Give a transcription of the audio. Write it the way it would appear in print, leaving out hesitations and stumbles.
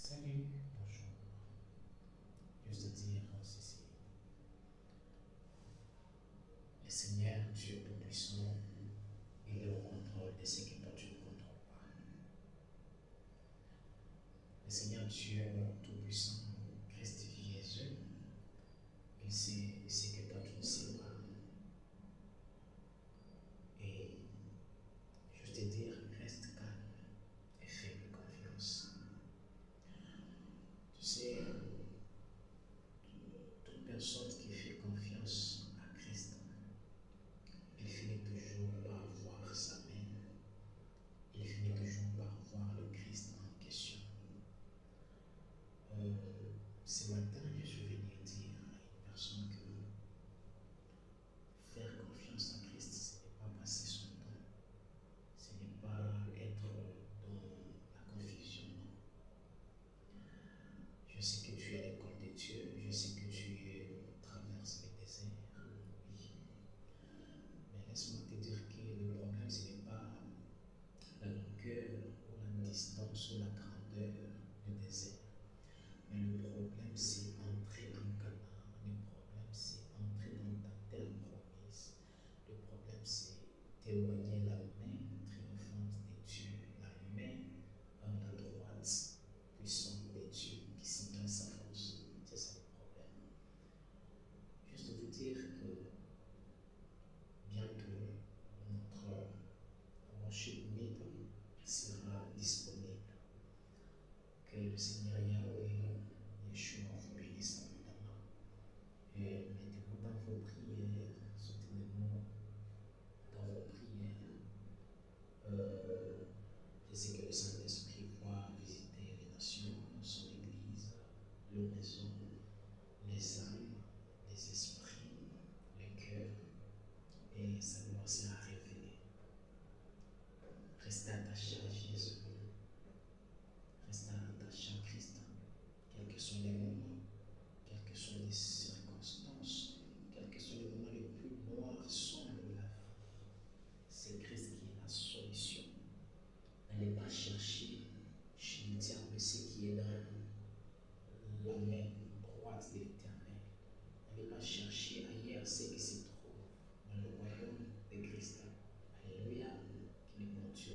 Salut, bonjour. Juste dire ceci. Le Seigneur, Dieu Tout-Puissant, il est au contrôle de ce que toi tu ne contrôles pas. Le Seigneur, Dieu Tout-Puissant, Christ Jésus, il sait ce que toi tu ne sais pas. Et juste dire, reste calme et fais-lui confiance. Tu sais, toute personne qui fait confiance à Christ, il finit toujours par voir sa main. Il finit toujours par voir le Christ en question. Ce matin, je suis venu dire à une personne que faire confiance à Christ, ce n'est pas passer son temps, ce n'est pas être dans la confusion, non. Je sais que tu es à l'école de Dieu, je sais que tu traverses les déserts, oui. Mais laisse-moi te dire que le problème, ce n'est pas la longueur ou la distance ou la grandeur du désert. Mais le problème, c'est entrer en Canaan. Le problème, c'est entrer dans ta terre promise. Le problème, c'est témoigner la main triomphante de Dieu, la main à la droite puissante de Dieu qui signale sa force. C'est ça le problème. Juste vous dire que bientôt, notre worship meet sera disponible. Que le Seigneur Yahweh, Yeshua, vous bénisse abondamment. Et mettez-vous dans vos prières, soutenez-nous dans vos prières. Je sais que le Saint-Esprit va visiter les nations, son Église, les maisons, les âmes, les esprits, les cœurs, et ça commence à révéler. Restez attachés à Jésus, restez attachés à Christ, quels que soient les moments, quelles que soient les circonstances, quels que soient les moments les plus noirs, sombres de la vie. C'est Christ qui est la solution. N'allez pas chercher chez le diable ce qui est dans la main droite de l'Éternel. N'allez pas chercher ailleurs ce